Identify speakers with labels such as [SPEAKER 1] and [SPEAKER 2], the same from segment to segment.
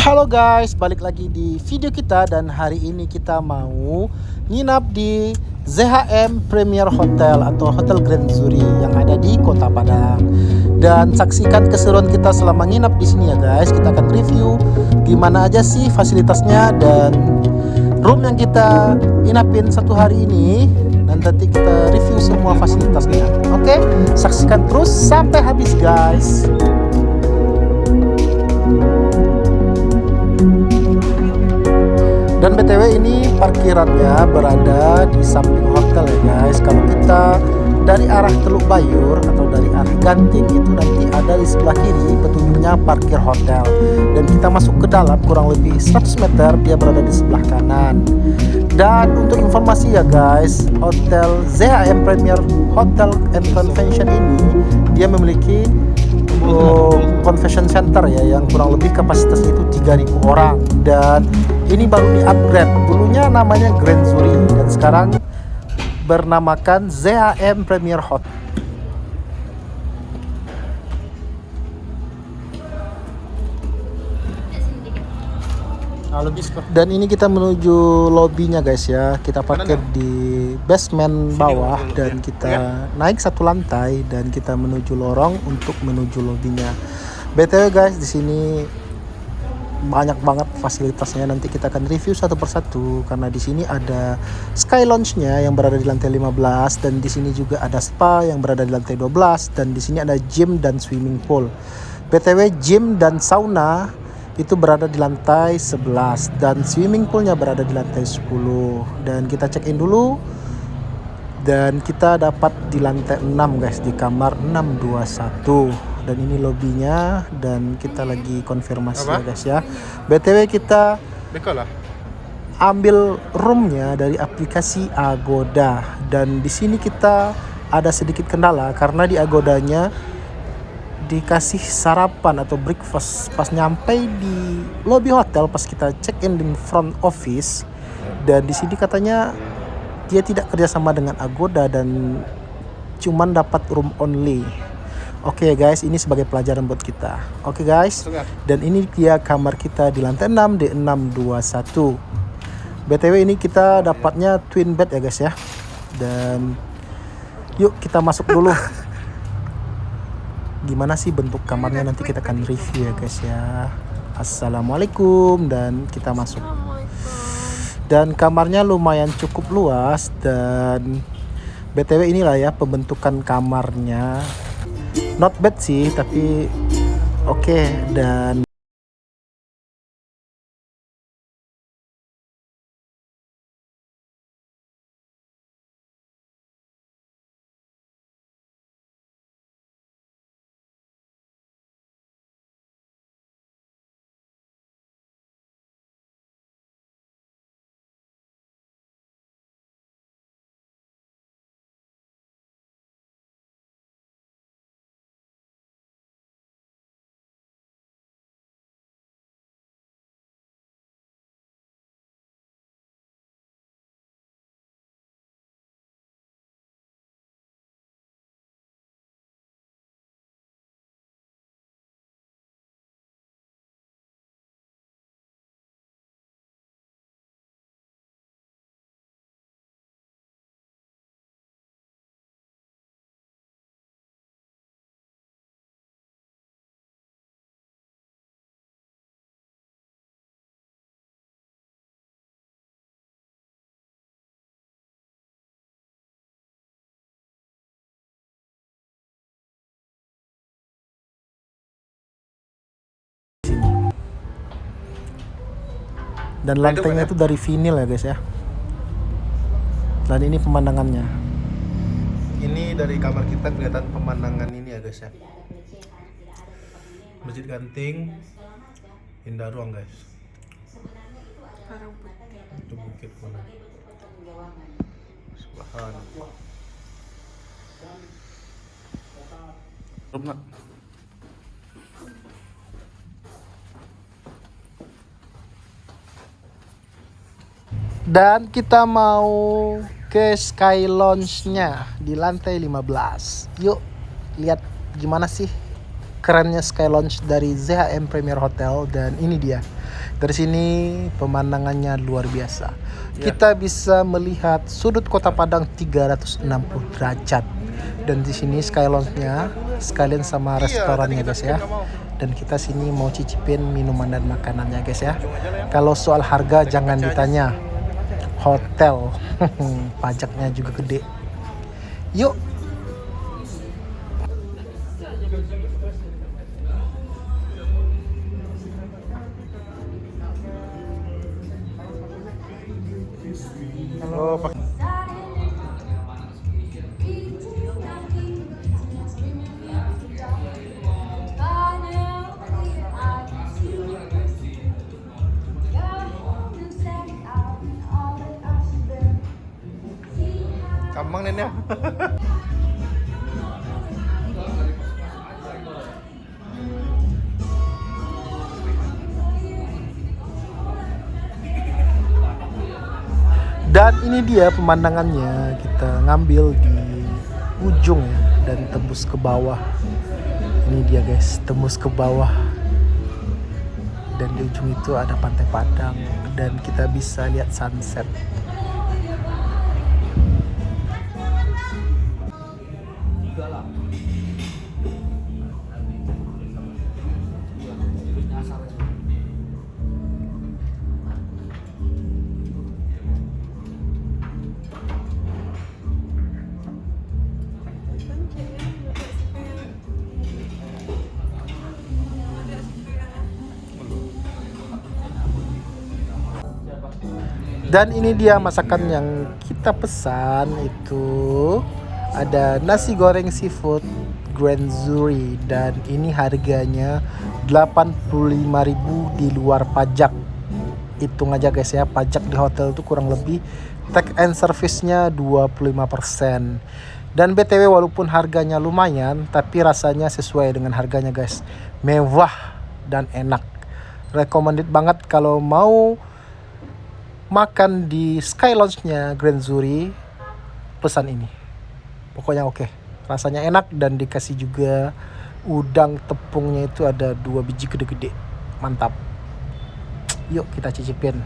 [SPEAKER 1] Halo guys, balik lagi di video kita dan hari ini kita mau nginap di ZHM Premier Hotel atau Hotel Grand Zuri yang ada di Kota Padang. Dan saksikan keseruan kita selama nginap di sini ya guys. Kita akan review gimana aja sih fasilitasnya dan room yang kita inapin satu hari ini. Dan nanti kita review semua fasilitasnya. Oke, saksikan terus sampai habis guys. Dan BTW ini parkirannya berada di samping hotel ya guys. Kalau kita dari arah Teluk Bayur atau dari arah Ganting itu nanti ada di sebelah kiri petunjuknya parkir hotel. Dan kita masuk ke dalam kurang lebih 100 meter dia berada di sebelah kanan. Dan untuk informasi ya guys, Hotel ZHM Premier Hotel and Convention ini dia memiliki convention center ya yang kurang lebih kapasitasnya itu 3.000 orang dan ini baru di-upgrade. Dulunya namanya Grand Zuri dan sekarang bernamakan ZHM Premier Hotel. Dan ini kita menuju lobbynya guys ya. Kita parkir di basement bawah dan kita naik satu lantai dan kita menuju lorong untuk menuju lobbynya. BTW guys, di sini banyak banget fasilitasnya. Nanti kita akan review satu persatu karena di sini ada Sky Lounge-nya yang berada di lantai 15 dan di sini juga ada spa yang berada di lantai 12 dan di sini ada gym dan swimming pool. BTW gym dan sauna itu berada di lantai 11 dan swimming poolnya berada di lantai 10 dan kita check in dulu dan kita dapat di lantai 6 guys, di kamar 621 dan ini lobbynya dan kita lagi konfirmasi ya guys ya. BTW kita ambil roomnya dari aplikasi Agoda dan di sini kita ada sedikit kendala karena di Agodanya dikasih sarapan atau breakfast pas nyampe di lobby hotel pas kita check in di front office dan di sini katanya dia tidak kerjasama dengan Agoda dan cuman dapat room only. Oke guys, ini sebagai pelajaran buat kita. Oke guys, dan ini dia kamar kita di lantai 6 di 621. BTW ini kita dapatnya twin bed ya guys ya. Dan yuk kita masuk dulu. Gimana sih bentuk kamarnya nanti kita akan review ya guys ya. Assalamualaikum dan kita masuk. Dan kamarnya lumayan cukup luas dan BTW inilah ya pembentukan kamarnya. Not bad sih tapi oke. Dan lantainya itu dari vinil ya guys ya. Dan ini pemandangannya. Ini dari kamar kita kelihatan pemandangan ini ya guys ya. Masjid Ganting, indah ruang guys. Itu bukit mana? Subhanallah. Dan kita mau ke Sky Lounge-nya di lantai 15. Yuk lihat gimana sih kerennya Sky Lounge dari ZHM Premier Hotel. Dan ini dia, dari sini pemandangannya luar biasa. Kita bisa melihat sudut kota Padang 360 derajat. Dan di sini Sky Lounge-nya sekalian sama restorannya guys ya. Dan kita sini mau cicipin minuman dan makanannya guys ya. Kalau soal harga jangan ditanya, hotel pajaknya juga gede. Yuk.
[SPEAKER 2] Oh, pakai. Gampang Nenek.
[SPEAKER 1] Dan ini dia pemandangannya, kita ngambil di ujung ya, dan tembus ke bawah. Ini dia guys, tembus ke bawah. Dan di ujung itu ada Pantai Padang dan kita bisa lihat sunset. Dan ini dia masakan yang kita pesan, itu ada nasi goreng seafood Grand Zuri, dan ini harganya 85.000 di luar pajak. Hitung aja guys ya, pajak di hotel itu kurang lebih take and service-nya 25%. Dan BTW walaupun harganya lumayan, tapi rasanya sesuai dengan harganya guys. Mewah dan enak. Recommended banget kalau mau makan di Sky Lounge-nya Grand Zuri, pesan ini. Pokoknya oke. Rasanya enak dan dikasih juga udang tepungnya itu ada 2 biji gede-gede. Mantap. Yuk kita cicipin.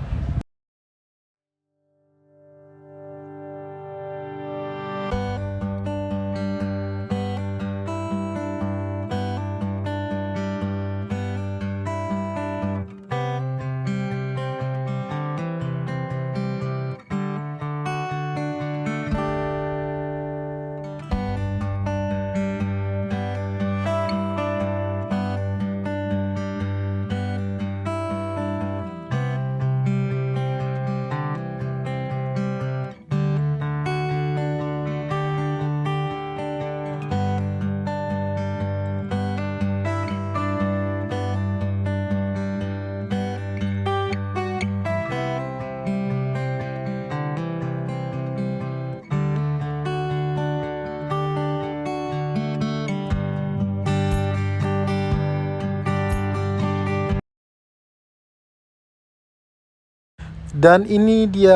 [SPEAKER 1] Dan ini dia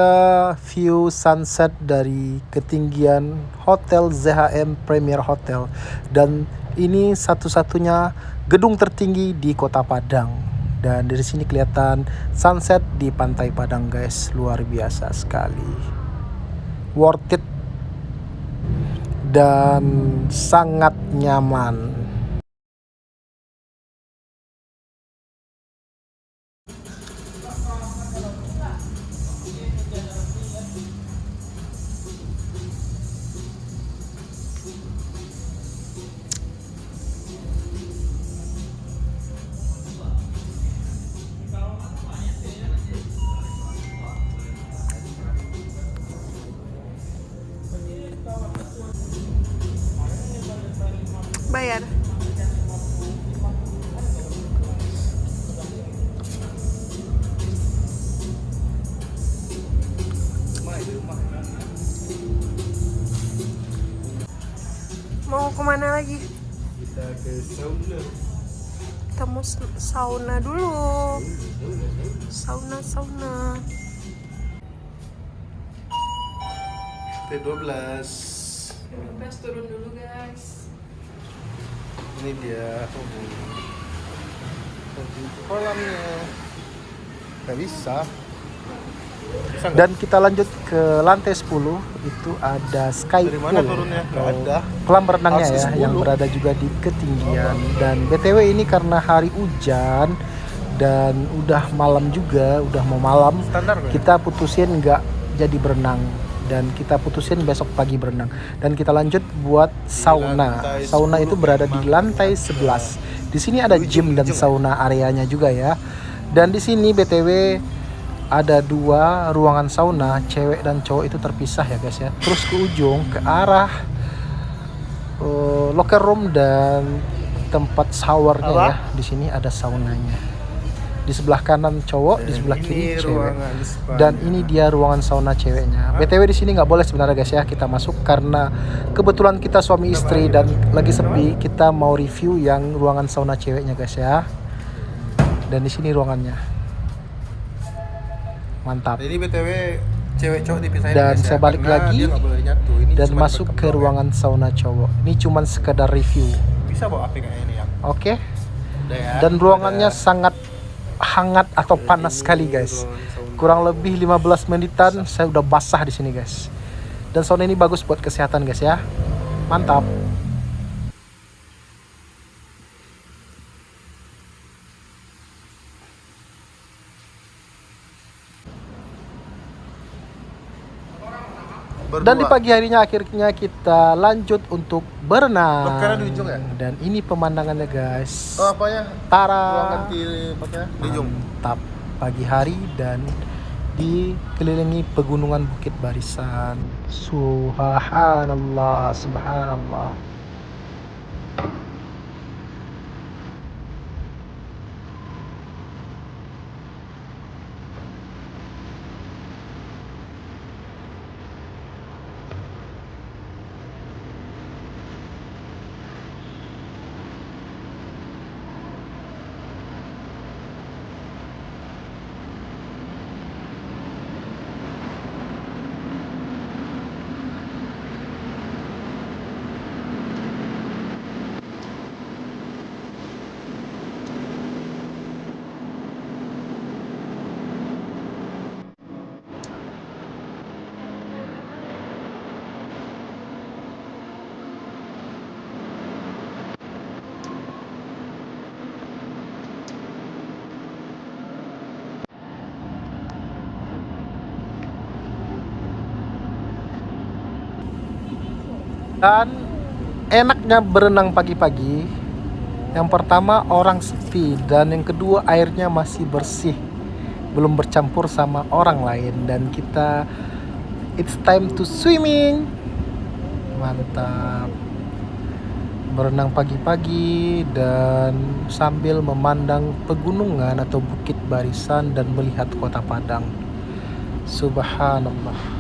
[SPEAKER 1] view sunset dari ketinggian Hotel ZHM Premier Hotel. Dan ini satu-satunya gedung tertinggi di Kota Padang. Dan dari sini kelihatan sunset di Pantai Padang guys. Luar biasa sekali. Worth it. Dan sangat nyaman.
[SPEAKER 3] Bayar. Mau kemana lagi?
[SPEAKER 2] Kita ke sauna.
[SPEAKER 3] Kita mau sauna dulu. Sauna.
[SPEAKER 2] T12.
[SPEAKER 3] Turun dulu guys.
[SPEAKER 2] Ini dia kolamnya. Gak bisa. Bisa nggak?
[SPEAKER 1] Dan kita lanjut ke lantai 10, itu ada sky
[SPEAKER 2] Dari mana
[SPEAKER 1] pool
[SPEAKER 2] turunnya? Nggak
[SPEAKER 1] atau
[SPEAKER 2] ada.
[SPEAKER 1] kolam berenangnya
[SPEAKER 2] Harus
[SPEAKER 1] ya,
[SPEAKER 2] ke 10.
[SPEAKER 1] yang berada juga di ketinggian. Dan BTW ini karena hari hujan dan udah malam juga, udah mau malam,
[SPEAKER 2] Standar nggak?
[SPEAKER 1] kita putusin nggak jadi berenang dan kita putusin besok pagi berenang. Dan kita lanjut buat sauna.
[SPEAKER 2] lantai
[SPEAKER 1] Sauna
[SPEAKER 2] 10
[SPEAKER 1] itu berada di
[SPEAKER 2] memang
[SPEAKER 1] lantai 11. Di sini ada gym dan
[SPEAKER 2] ujung.
[SPEAKER 1] sauna areanya juga ya. Dan di sini BTW ada 2 ruangan sauna, cewek dan cowok itu terpisah ya guys ya. Terus ke ujung ke arah locker room dan tempat showernya
[SPEAKER 2] Apa?
[SPEAKER 1] ya. Di sini ada saunanya. Di sebelah kanan cowok, di sebelah kiri cewek.
[SPEAKER 2] ruangan spa-nya.
[SPEAKER 1] Dan ini dia ruangan sauna ceweknya. BTW di sini nggak boleh sebenarnya guys ya kita masuk karena kebetulan kita suami istri dan lagi sepi. Kita mau review yang ruangan sauna ceweknya guys ya. Dan di sini ruangannya. Mantap.
[SPEAKER 2] Jadi BTW cewek cowok dipisahin
[SPEAKER 1] Dan
[SPEAKER 2] guys ya,
[SPEAKER 1] saya balik
[SPEAKER 2] karena
[SPEAKER 1] lagi
[SPEAKER 2] dia nggak boleh nyatu. Ini
[SPEAKER 1] Dan
[SPEAKER 2] cuma
[SPEAKER 1] masuk
[SPEAKER 2] direkam
[SPEAKER 1] ke
[SPEAKER 2] doang
[SPEAKER 1] ruangan sauna cowok. Ini cuman sekedar review.
[SPEAKER 2] ya. Bisa bawa api kayaknya ini ya.
[SPEAKER 1] Oke.
[SPEAKER 2] Udah ya.
[SPEAKER 1] Dan ruangannya
[SPEAKER 2] Udah.
[SPEAKER 1] sangat hangat atau panas
[SPEAKER 2] Ini
[SPEAKER 1] sekali guys.
[SPEAKER 2] ruangan sauna.
[SPEAKER 1] Kurang lebih 15 menitan saya udah basah di sini guys. Dan sauna ini bagus buat kesehatan guys ya. Mantap. Dan di
[SPEAKER 2] Berdua.
[SPEAKER 1] pagi harinya akhirnya kita lanjut untuk berenang.
[SPEAKER 2] Lokernya di ujung ya?
[SPEAKER 1] Dan ini pemandangannya guys.
[SPEAKER 2] Oh apanya?
[SPEAKER 1] Tara.
[SPEAKER 2] Ruangan kiri apanya? Di ujung.
[SPEAKER 1] Mantap. Pagi hari dan dikelilingi pegunungan Bukit Barisan. Subhanallah, subhanallah. Dan enaknya berenang pagi-pagi, yang pertama orang sepi dan yang kedua airnya masih bersih, belum bercampur sama orang lain. Dan kita it's time to swimming. Mantap. Berenang pagi-pagi dan sambil memandang pegunungan atau Bukit Barisan dan melihat kota Padang. Subhanallah.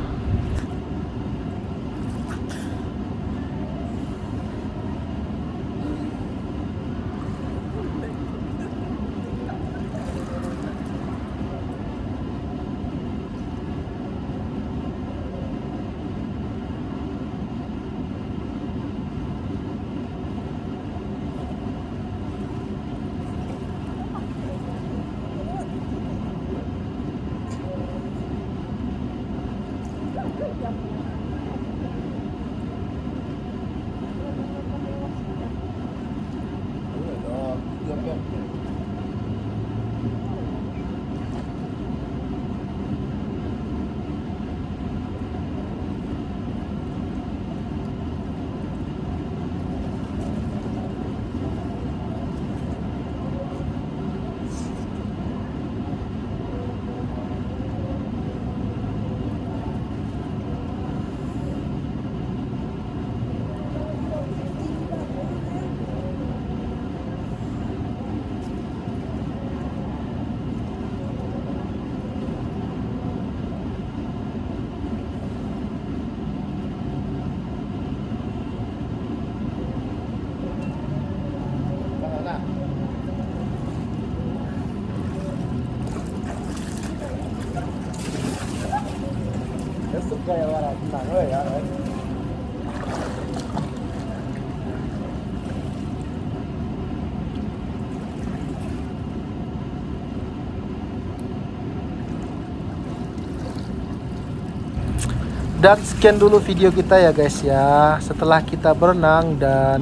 [SPEAKER 1] Dan sekian dulu video kita ya guys ya. Setelah kita berenang dan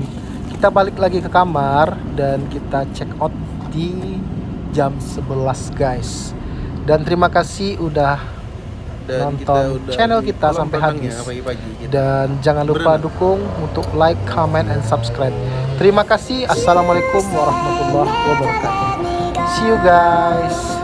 [SPEAKER 1] kita balik lagi ke kamar dan kita check out di jam 11 guys. Dan terima kasih udah nonton channel kita sampai habis. Dan jangan lupa dukung untuk like, comment, and subscribe. Terima kasih. Assalamualaikum warahmatullahi wabarakatuh. See you guys.